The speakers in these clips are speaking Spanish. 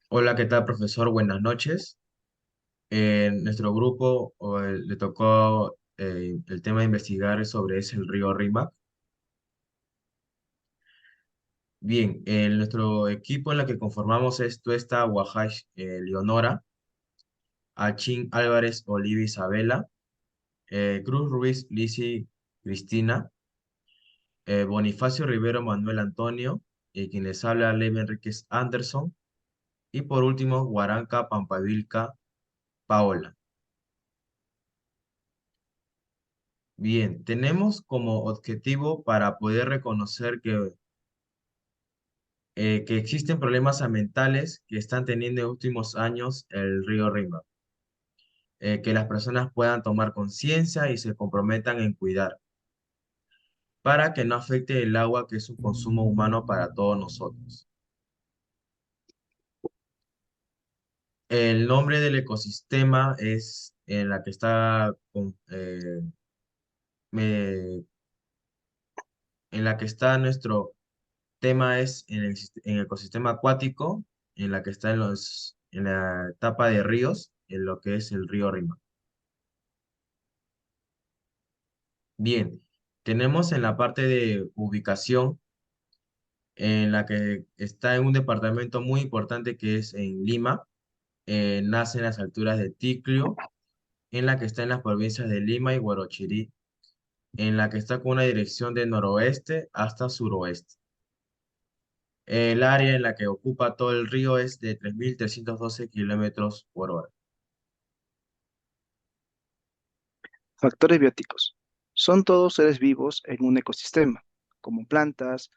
Hola, ¿qué tal, profesor? Buenas noches. En nuestro grupo le tocó el tema de investigar sobre es el río Rímac. Bien, en nuestro equipo en la que conformamos esto está Wahash Leonora, Achín Álvarez Olivia Isabela, Cruz Ruiz Lisi Cristina, Bonifacio Rivero Manuel Antonio, y quien les habla Levi Enríquez Anderson, y por último Guaranca Pampavilca Paola. Bien, tenemos como objetivo para poder reconocer que existen problemas ambientales que están teniendo en últimos años el río Rímac, que las personas puedan tomar conciencia y se comprometan en cuidar, para que no afecte el agua que es un consumo humano para todos nosotros. El nombre del ecosistema es en la que está me- en la que está nuestro tema es en el ecosistema acuático, en la que está en la etapa de ríos, en lo que es el río Rímac. Bien, tenemos en la parte de ubicación, en la que está en un departamento muy importante que es en Lima, nace en las alturas de Ticlio, en la que está en las provincias de Lima y Huarochirí, en la que está con una dirección de noroeste hasta suroeste. El área en la que ocupa todo el río es de 3.312 kilómetros por hora. Factores bióticos. Son todos seres vivos en un ecosistema, como plantas,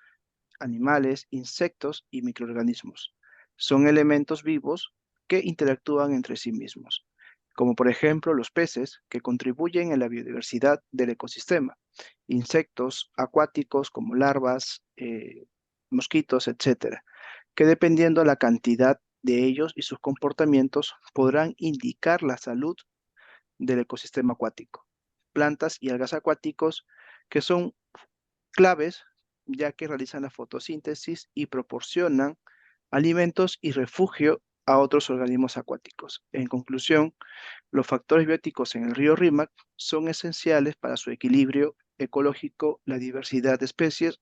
animales, insectos y microorganismos. Son elementos vivos que interactúan entre sí mismos, como por ejemplo los peces que contribuyen en la biodiversidad del ecosistema, insectos acuáticos como larvas, mosquitos, etcétera, que dependiendo la cantidad de ellos y sus comportamientos podrán indicar la salud del ecosistema acuático. Plantas y algas acuáticos que son claves ya que realizan la fotosíntesis y proporcionan alimentos y refugio a otros organismos acuáticos. En conclusión, los factores bióticos en el río Rímac son esenciales para su equilibrio ecológico, la diversidad de especies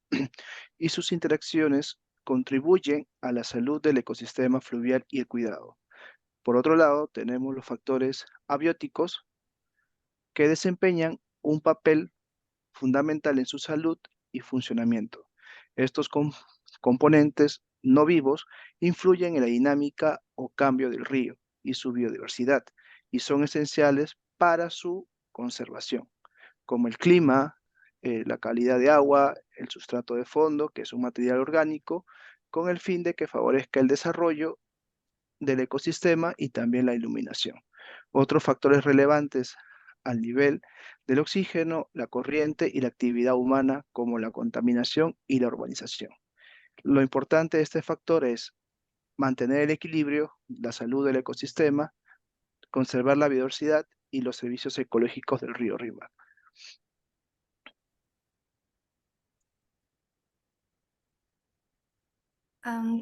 y sus interacciones contribuyen a la salud del ecosistema fluvial y el cuidado. Por otro lado, tenemos los factores abióticos que desempeñan un papel fundamental en su salud y funcionamiento. Estos componentes no vivos influyen en la dinámica o cambio del río y su biodiversidad y son esenciales para su conservación, como el clima, la calidad de agua, el sustrato de fondo, que es un material orgánico, con el fin de que favorezca el desarrollo del ecosistema y también la iluminación. Otros factores relevantes al nivel del oxígeno, la corriente y la actividad humana como la contaminación y la urbanización. Lo importante de este factor es mantener el equilibrio, la salud del ecosistema, conservar la biodiversidad y los servicios ecológicos del río Rímac.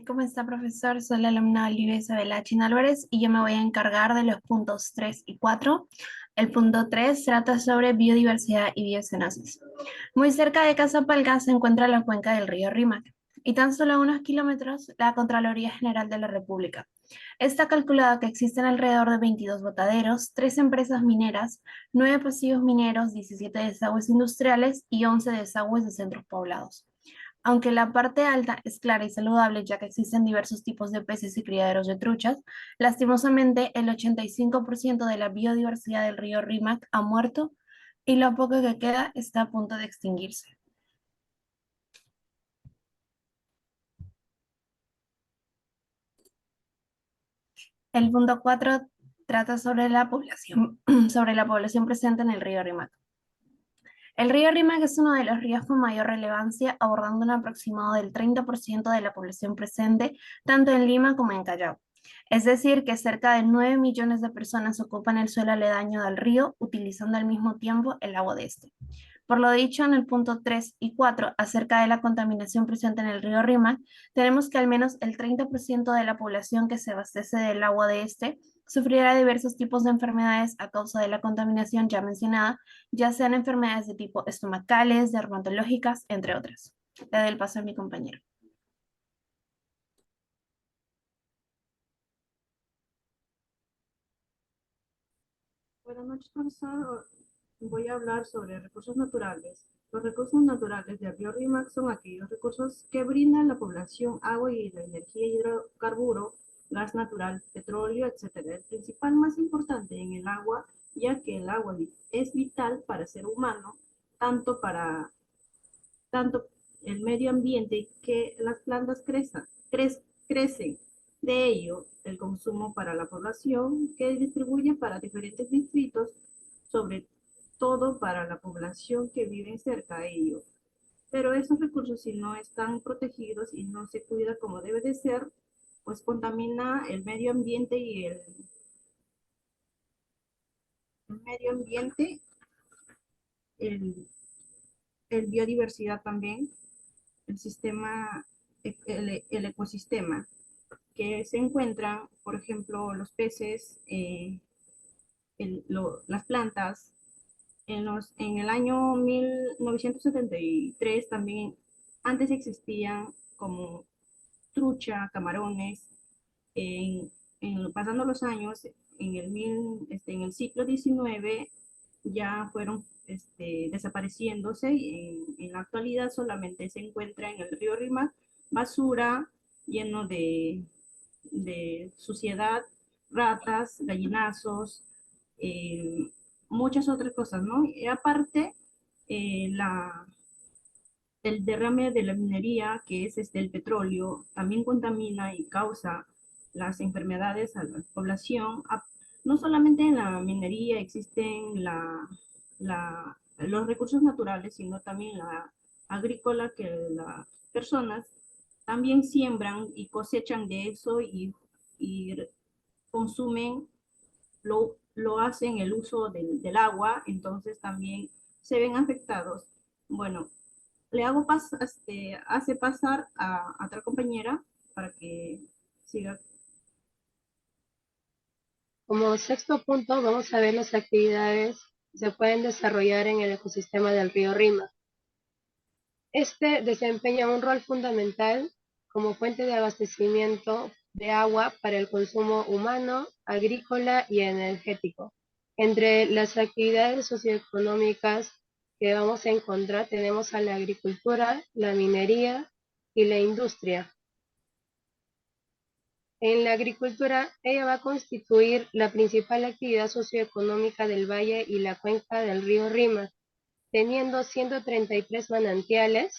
¿Cómo está, profesor? Soy la alumna Olivia Isabela Chin Álvarez y yo me voy a encargar de los puntos 3 y 4. El punto 3 trata sobre biodiversidad y biocenosis. Muy cerca de Casapalga se encuentra la cuenca del río Rímac y tan solo a unos kilómetros la Contraloría General de la República. Está calculado que existen alrededor de 22 botaderos, 3 empresas mineras, 9 pasivos mineros, 17 desagües industriales y 11 desagües de centros poblados. Aunque la parte alta es clara y saludable, ya que existen diversos tipos de peces y criaderos de truchas, lastimosamente el 85% de la biodiversidad del río Rímac ha muerto y lo poco que queda está a punto de extinguirse. El punto 4 trata sobre la población, sobre la población presente en el río Rímac. El río Rímac es uno de los ríos con mayor relevancia, abordando un aproximado del 30% de la población presente, tanto en Lima como en Callao. Es decir, que cerca de 9 millones de personas ocupan el suelo aledaño del río, utilizando al mismo tiempo el agua de este. Por lo dicho en el punto 3 y 4 acerca de la contaminación presente en el río Rímac, tenemos que al menos el 30% de la población que se abastece del agua de este sufrirá diversos tipos de enfermedades a causa de la contaminación ya mencionada, ya sean enfermedades de tipo estomacales, dermatológicas, entre otras. Le doy el paso a mi compañero. Buenas noches, profesor. Voy a hablar sobre recursos naturales. Los recursos naturales del río Rímac son aquellos recursos que brindan a la población agua y la energía, hidrocarburo, gas natural, petróleo, etc. El principal más importante en el agua, ya que el agua es vital para el ser humano, tanto para tanto el medio ambiente que las plantas crecen. De ello, el consumo para la población que distribuye para diferentes distritos, sobre todo para la población que vive cerca de ello. Pero esos recursos, si no están protegidos y no se cuida como debe de ser, pues contamina el medio ambiente y el medio ambiente, el, el biodiversidad también, el sistema, el ecosistema, que se encuentran, por ejemplo, los peces, las plantas. En el año 1973 también, antes existían como trucha, camarones. En, pasando los años, en el siglo XIX ya fueron desapareciéndose. En la actualidad solamente se encuentra en el río Rímac basura lleno de suciedad, ratas, gallinazos, eh, muchas otras cosas, ¿no? Y aparte, eh, la, el derrame de la minería, que es el petróleo, también contamina y causa las enfermedades a la población. No solamente en la minería existen los recursos naturales, sino también la agrícola, que las personas también siembran y cosechan de eso y consumen, lo hacen el uso del agua, entonces también se ven afectados. Bueno, le hace pasar a otra compañera para que siga. Como sexto punto, vamos a ver las actividades que se pueden desarrollar en el ecosistema del río Rímac. Este desempeña un rol fundamental como fuente de abastecimiento de agua para el consumo humano, agrícola y energético. Entre las actividades socioeconómicas que vamos a encontrar tenemos a la agricultura, la minería y la industria. En la agricultura, ella va a constituir la principal actividad socioeconómica del valle y la cuenca del río Rímac, teniendo 133 manantiales,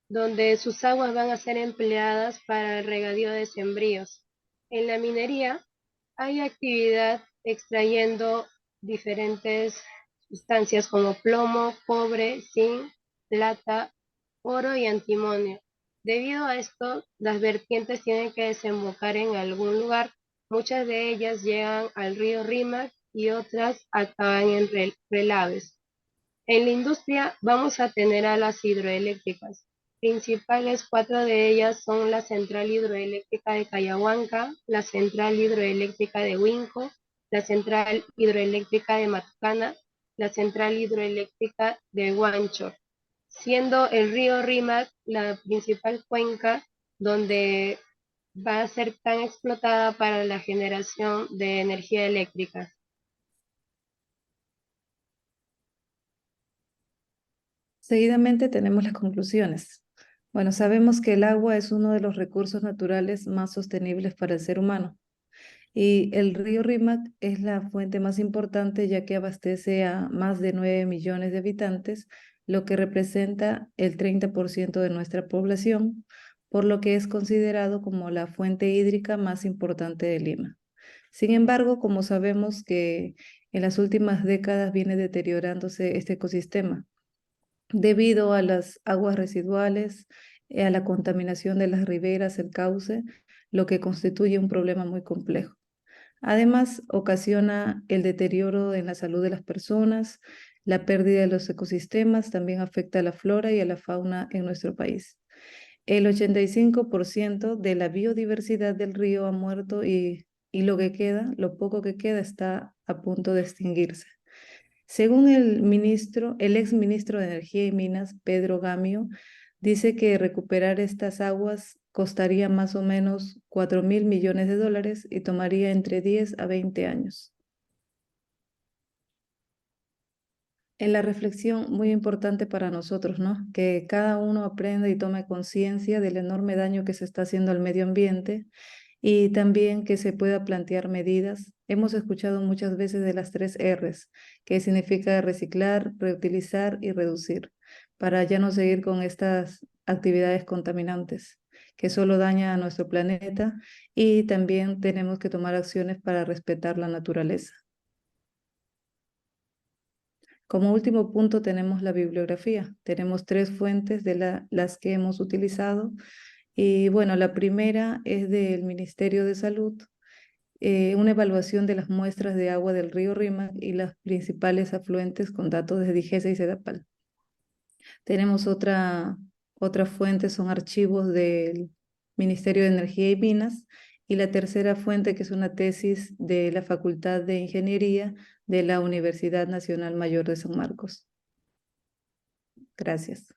donde sus aguas van a ser empleadas para el regadío de sembríos. En la minería hay actividad extrayendo diferentes sustancias como plomo, cobre, zinc, plata, oro y antimonio. Debido a esto, las vertientes tienen que desembocar en algún lugar. Muchas de ellas llegan al río Rímac y otras acaban en relaves. En la industria vamos a tener a las hidroeléctricas. Principales 4 de ellas son la central hidroeléctrica de Cayahuanca, la central hidroeléctrica de Huinco, la central hidroeléctrica de Matucana, la central hidroeléctrica de Huancho, siendo el río Rímac la principal cuenca donde va a ser tan explotada para la generación de energía eléctrica. Seguidamente tenemos las conclusiones. Bueno, sabemos que el agua es uno de los recursos naturales más sostenibles para el ser humano y el río Rímac es la fuente más importante ya que abastece a más de 9 millones de habitantes, lo que representa el 30% de nuestra población, por lo que es considerado como la fuente hídrica más importante de Lima. Sin embargo, como sabemos que en las últimas décadas viene deteriorándose este ecosistema, debido a las aguas residuales, a la contaminación de las riberas, el cauce, lo que constituye un problema muy complejo. Además, ocasiona el deterioro en la salud de las personas, La pérdida de los ecosistemas también afecta a la flora y a la fauna en nuestro país. El 85% de la biodiversidad del río ha muerto y lo que queda, lo poco que queda, está a punto de extinguirse. Según el ex ministro de Energía y Minas, Pedro Gamio, dice que recuperar estas aguas costaría más o menos 4.000 millones de dólares y tomaría entre 10 a 20 años. En la reflexión muy importante para nosotros, ¿no? Que cada uno aprenda y tome conciencia del enorme daño que se está haciendo al medio ambiente y también que se pueda plantear medidas. Hemos escuchado muchas veces de las 3 Rs, que significa reciclar, reutilizar y reducir, para ya no seguir con estas actividades contaminantes que solo dañan a nuestro planeta, y también tenemos que tomar acciones para respetar la naturaleza. Como último punto tenemos la bibliografía. Tenemos 3 fuentes de las que hemos utilizado. Y bueno, la primera es del Ministerio de Salud, una evaluación de las muestras de agua del río Rímac y las principales afluentes con datos de DIGESA y CEDAPAL. Tenemos otra fuente, son archivos del Ministerio de Energía y Minas, y la tercera fuente, que es una tesis de la Facultad de Ingeniería de la Universidad Nacional Mayor de San Marcos. Gracias.